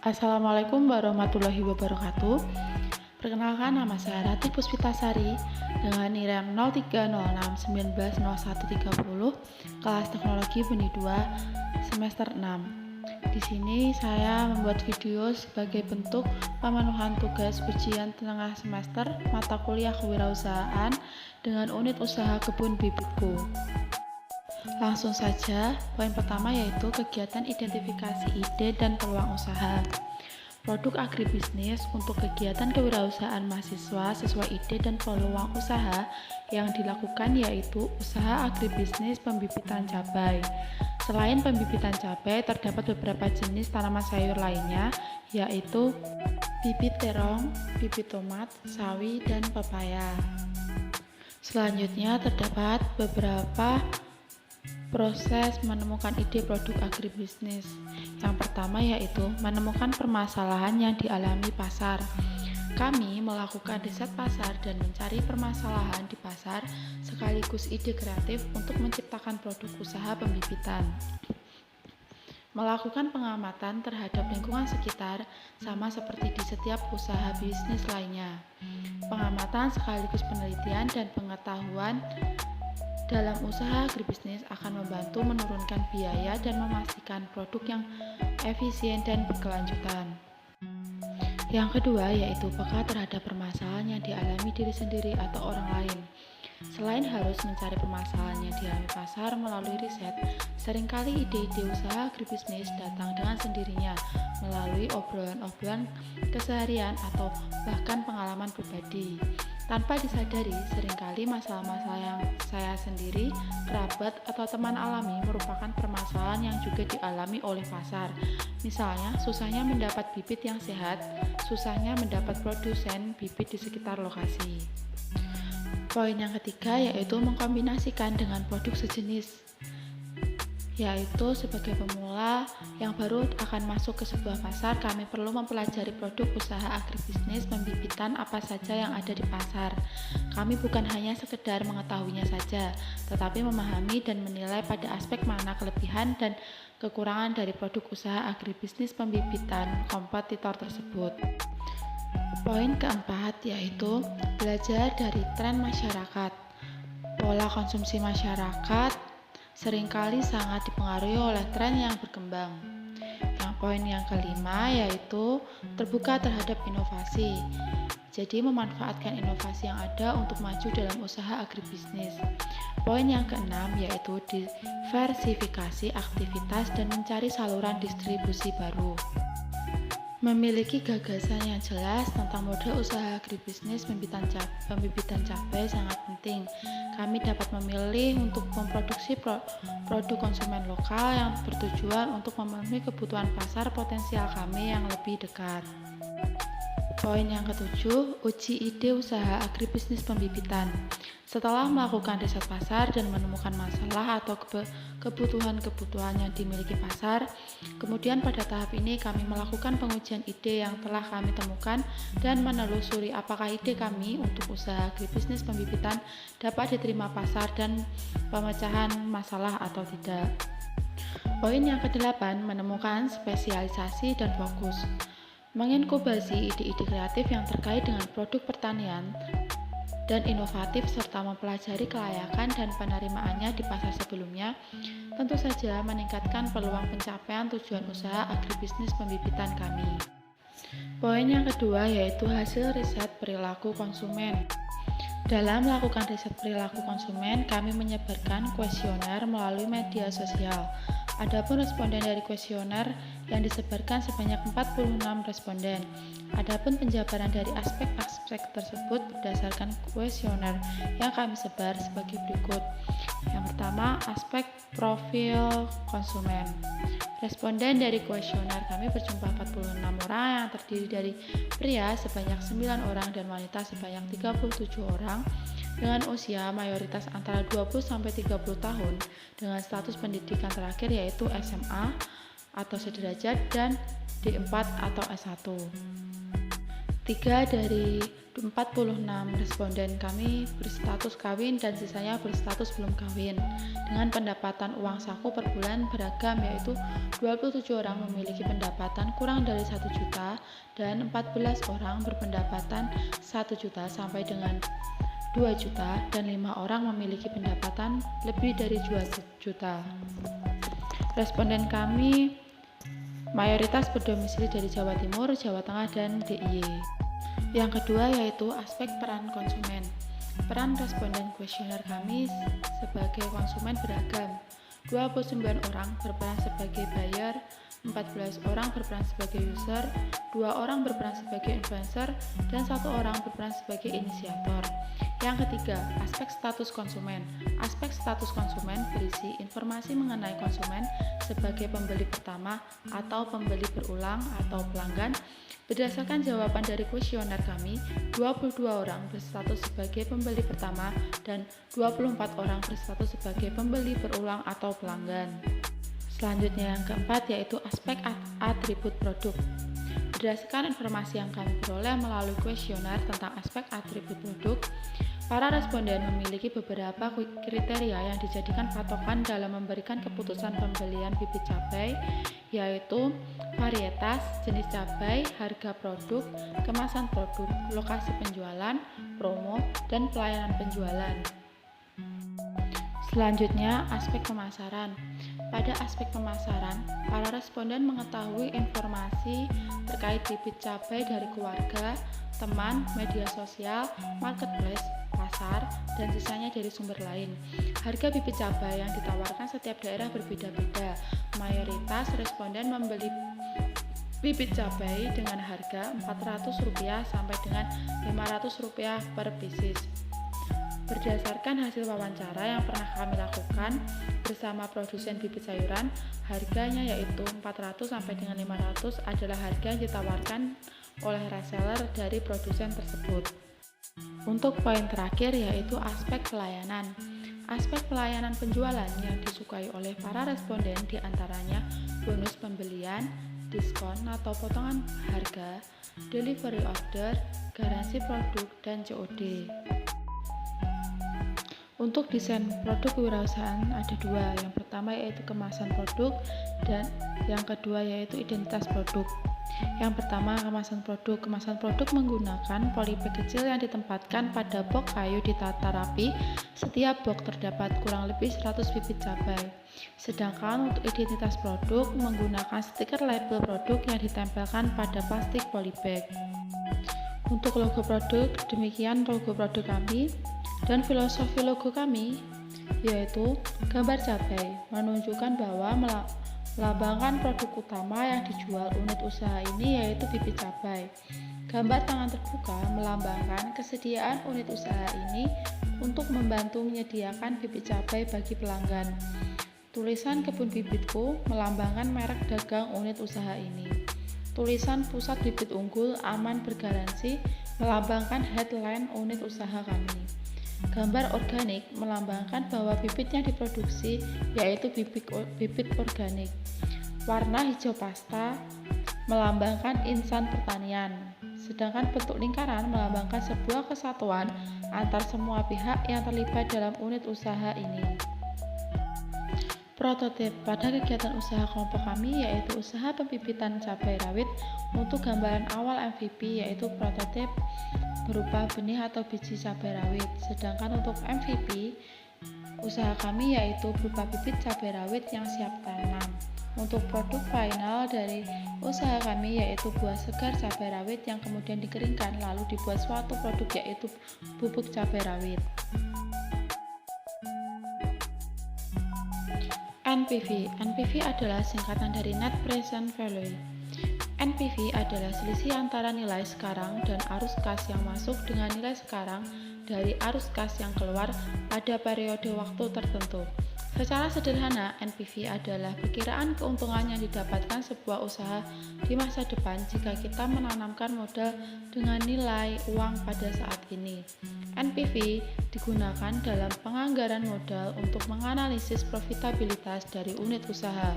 Assalamualaikum warahmatullahi wabarakatuh. Perkenalkan, nama saya Rati Puspitasari dengan NIREM 0306190130, kelas Teknologi Benih 2 semester 6. Di sini saya membuat video sebagai bentuk pemenuhan tugas ujian tengah semester mata kuliah kewirausahaan dengan unit usaha kebun bibitku. Langsung saja, poin pertama yaitu kegiatan identifikasi ide dan peluang usaha. Produk agribisnis untuk kegiatan kewirausahaan mahasiswa sesuai ide dan peluang usaha yang dilakukan yaitu usaha agribisnis pembibitan cabai. Selain pembibitan cabai, terdapat beberapa jenis tanaman sayur lainnya yaitu bibit terong, bibit tomat, sawi, dan pepaya. Selanjutnya terdapat beberapa proses menemukan ide produk agribisnis. Yang pertama yaitu menemukan permasalahan yang dialami pasar. Kami melakukan riset pasar dan mencari permasalahan di pasar sekaligus ide kreatif untuk menciptakan produk usaha pembibitan. Melakukan pengamatan terhadap lingkungan sekitar sama seperti di setiap usaha bisnis lainnya. Pengamatan sekaligus penelitian dan pengetahuan dalam usaha agribisnis akan membantu menurunkan biaya dan memastikan produk yang efisien dan berkelanjutan. Yang kedua yaitu peka terhadap permasalahan yang dialami diri sendiri atau orang lain. Selain harus mencari permasalahan yang dialami pasar melalui riset, seringkali ide-ide usaha agribisnis datang dengan sendirinya melalui obrolan-obrolan keseharian atau bahkan pengalaman pribadi. Tanpa disadari, seringkali masalah-masalah yang saya sendiri, kerabat, atau teman alami merupakan permasalahan yang juga dialami oleh pasar. Misalnya, susahnya mendapat bibit yang sehat, susahnya mendapat produsen bibit di sekitar lokasi. Poin yang ketiga yaitu mengkombinasikan dengan produk sejenis, yaitu sebagai pemula yang baru akan masuk ke sebuah pasar, kami perlu mempelajari produk usaha agribisnis pembibitan apa saja yang ada di pasar. Kami bukan hanya sekedar mengetahuinya saja, tetapi memahami dan menilai pada aspek mana kelebihan dan kekurangan dari produk usaha agribisnis pembibitan kompetitor tersebut. Poin keempat yaitu belajar dari tren masyarakat. Pola konsumsi masyarakat seringkali sangat dipengaruhi oleh tren yang berkembang. Poin yang kelima yaitu terbuka terhadap inovasi. Jadi memanfaatkan inovasi yang ada untuk maju dalam usaha agribisnis. Poin yang keenam yaitu diversifikasi aktivitas dan mencari saluran distribusi baru. Memiliki gagasan yang jelas tentang model usaha agribisnis pembibitan cabai sangat penting. Kami dapat memilih untuk memproduksi produk konsumen lokal yang bertujuan untuk memenuhi kebutuhan pasar potensial kami yang lebih dekat. Poin yang ketujuh, uji ide usaha agribisnis pembibitan. Setelah melakukan riset pasar dan menemukan masalah atau kebutuhan-kebutuhan yang dimiliki pasar, kemudian pada tahap ini kami melakukan pengujian ide yang telah kami temukan dan menelusuri apakah ide kami untuk usaha agribisnis pembibitan dapat diterima pasar dan pemecahan masalah atau tidak. Poin yang kedelapan, menemukan spesialisasi dan fokus. Menginkubasi ide-ide kreatif yang terkait dengan produk pertanian dan inovatif serta mempelajari kelayakan dan penerimaannya di pasar sebelumnya tentu saja meningkatkan peluang pencapaian tujuan usaha agribisnis pembibitan kami. Poin yang kedua yaitu hasil riset perilaku konsumen. Dalam melakukan riset perilaku konsumen, kami menyebarkan kuesioner melalui media sosial. Adapun responden dari kuesioner yang disebarkan sebanyak 46 responden. Adapun penjabaran dari aspek-aspek tersebut berdasarkan kuesioner yang kami sebar sebagai berikut. Yang pertama, aspek profil konsumen. Responden dari kuesioner kami berjumlah 46 orang yang terdiri dari pria sebanyak 9 orang dan wanita sebanyak 37 orang dengan usia mayoritas antara 20-30 tahun dengan status pendidikan terakhir yaitu SMA atau sederajat dan D4 atau S1. 3 dari 46 responden kami berstatus kawin dan sisanya berstatus belum kawin. Dengan pendapatan uang saku per bulan beragam, yaitu 27 orang memiliki pendapatan kurang dari 1 juta dan 14 orang berpendapatan 1 juta sampai dengan 2 juta dan 5 orang memiliki pendapatan lebih dari 2 juta. Responden kami mayoritas berdomisili dari Jawa Timur, Jawa Tengah, dan DIY. Yang kedua yaitu aspek peran konsumen. Peran responden kuesioner kami sebagai konsumen beragam. 29 orang berperan sebagai buyer, 14 orang berperan sebagai user, 2 orang berperan sebagai influencer, dan 1 orang berperan sebagai inisiator. Yang ketiga, aspek status konsumen. Aspek status konsumen berisi informasi mengenai konsumen sebagai pembeli pertama atau pembeli berulang atau pelanggan. Berdasarkan jawaban dari kuesioner kami, 22 orang berstatus sebagai pembeli pertama dan 24 orang berstatus sebagai pembeli berulang atau pelanggan. Selanjutnya yang keempat yaitu aspek atribut produk. Berdasarkan informasi yang kami peroleh melalui kuesioner tentang aspek atribut produk, para responden memiliki beberapa kriteria yang dijadikan patokan dalam memberikan keputusan pembelian bibit cabai, yaitu varietas, jenis cabai, harga produk, kemasan produk, lokasi penjualan, promo, dan pelayanan penjualan. Selanjutnya, aspek pemasaran. Pada aspek pemasaran, para responden mengetahui informasi terkait bibit cabai dari keluarga, teman, media sosial, marketplace, pasar, dan sisanya dari sumber lain. Harga bibit cabai yang ditawarkan setiap daerah berbeda-beda. Mayoritas responden membeli bibit cabai dengan harga Rp400 sampai dengan Rp500 per pieces. Berdasarkan hasil wawancara yang pernah kami lakukan bersama produsen bibit sayuran, harganya yaitu 400 sampai dengan 500 adalah harga yang ditawarkan oleh reseller dari produsen tersebut. Untuk poin terakhir yaitu aspek pelayanan. Aspek pelayanan penjualan yang disukai oleh para responden diantaranya bonus pembelian, diskon atau potongan harga, delivery order, garansi produk, dan COD. Untuk desain produk kewirausahaan ada dua. Yang pertama yaitu kemasan produk dan yang kedua yaitu identitas produk. Yang pertama kemasan produk. Kemasan produk menggunakan polybag kecil yang ditempatkan pada box kayu ditata rapi. Setiap box terdapat kurang lebih 100 bibit cabai. Sedangkan untuk identitas produk menggunakan stiker label produk yang ditempelkan pada plastik polybag. Untuk logo produk, demikian logo produk kami. Dan filosofi logo kami yaitu gambar cabai menunjukkan bahwa melambangkan produk utama yang dijual unit usaha ini yaitu bibit cabai. Gambar tangan terbuka melambangkan kesediaan unit usaha ini untuk membantu menyediakan bibit cabai bagi pelanggan. Tulisan kebun bibitku melambangkan merek dagang unit usaha ini. Tulisan pusat bibit unggul aman bergaransi melambangkan headline unit usaha kami. Gambar organik melambangkan bahwa bibit yang diproduksi yaitu bibit organik. Warna hijau pasta melambangkan insan pertanian. Sedangkan bentuk lingkaran melambangkan sebuah kesatuan antar semua pihak yang terlibat dalam unit usaha ini. Prototip pada kegiatan usaha kelompok kami yaitu usaha pembibitan cabai rawit. Untuk gambaran awal MVP yaitu prototip berupa benih atau biji cabai rawit. Sedangkan untuk MVP usaha kami yaitu berupa bibit cabai rawit yang siap tanam. Untuk produk final dari usaha kami yaitu buah segar cabai rawit yang kemudian dikeringkan lalu dibuat suatu produk yaitu bubuk cabai rawit. NPV adalah singkatan dari Net Present Value. NPV adalah selisih antara nilai sekarang dan arus kas yang masuk dengan nilai sekarang dari arus kas yang keluar pada periode waktu tertentu. Secara sederhana, NPV adalah perkiraan keuntungan yang didapatkan sebuah usaha di masa depan jika kita menanamkan modal dengan nilai uang pada saat ini. NPV digunakan dalam penganggaran modal untuk menganalisis profitabilitas dari unit usaha.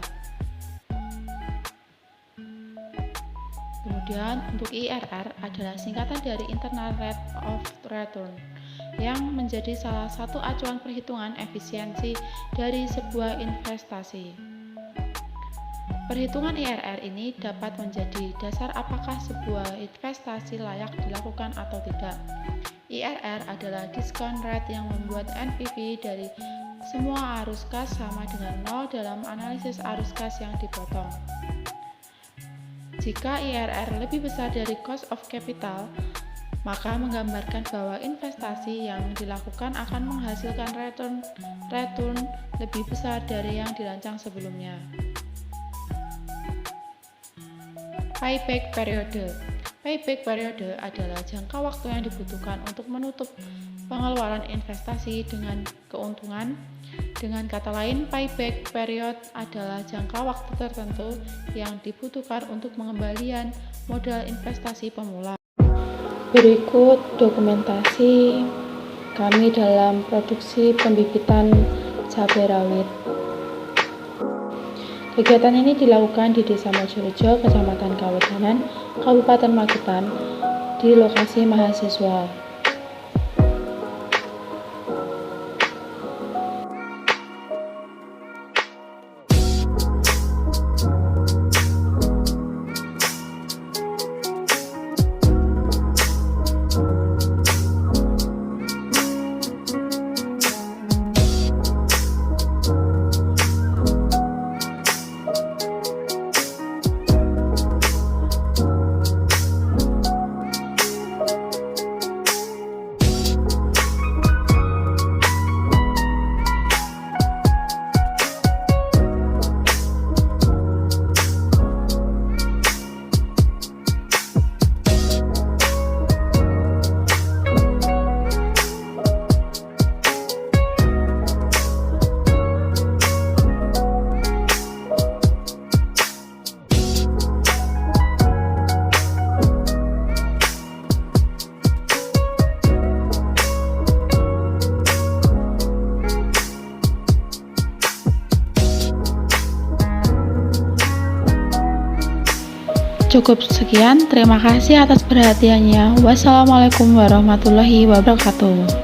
Kemudian untuk IRR adalah singkatan dari Internal Rate of Return yang menjadi salah satu acuan perhitungan efisiensi dari sebuah investasi. Perhitungan IRR ini dapat menjadi dasar apakah sebuah investasi layak dilakukan atau tidak. IRR adalah discount rate yang membuat NPV dari semua arus kas sama dengan 0 dalam analisis arus kas yang dipotong. Jika IRR lebih besar dari cost of capital, maka menggambarkan bahwa investasi yang dilakukan akan menghasilkan return lebih besar dari yang dirancang sebelumnya. Payback period. Payback period adalah jangka waktu yang dibutuhkan untuk menutup pengeluaran investasi dengan keuntungan. Dengan kata lain, payback period adalah jangka waktu tertentu yang dibutuhkan untuk pengembalian modal investasi pemula. Berikut dokumentasi kami dalam produksi pembibitan cabai rawit. Kegiatan ini dilakukan di Desa Mojorejo, Kecamatan Kawedanan, Kabupaten Magetan, di lokasi mahasiswa. Cukup sekian, terima kasih atas perhatiannya. Wassalamualaikum warahmatullahi wabarakatuh.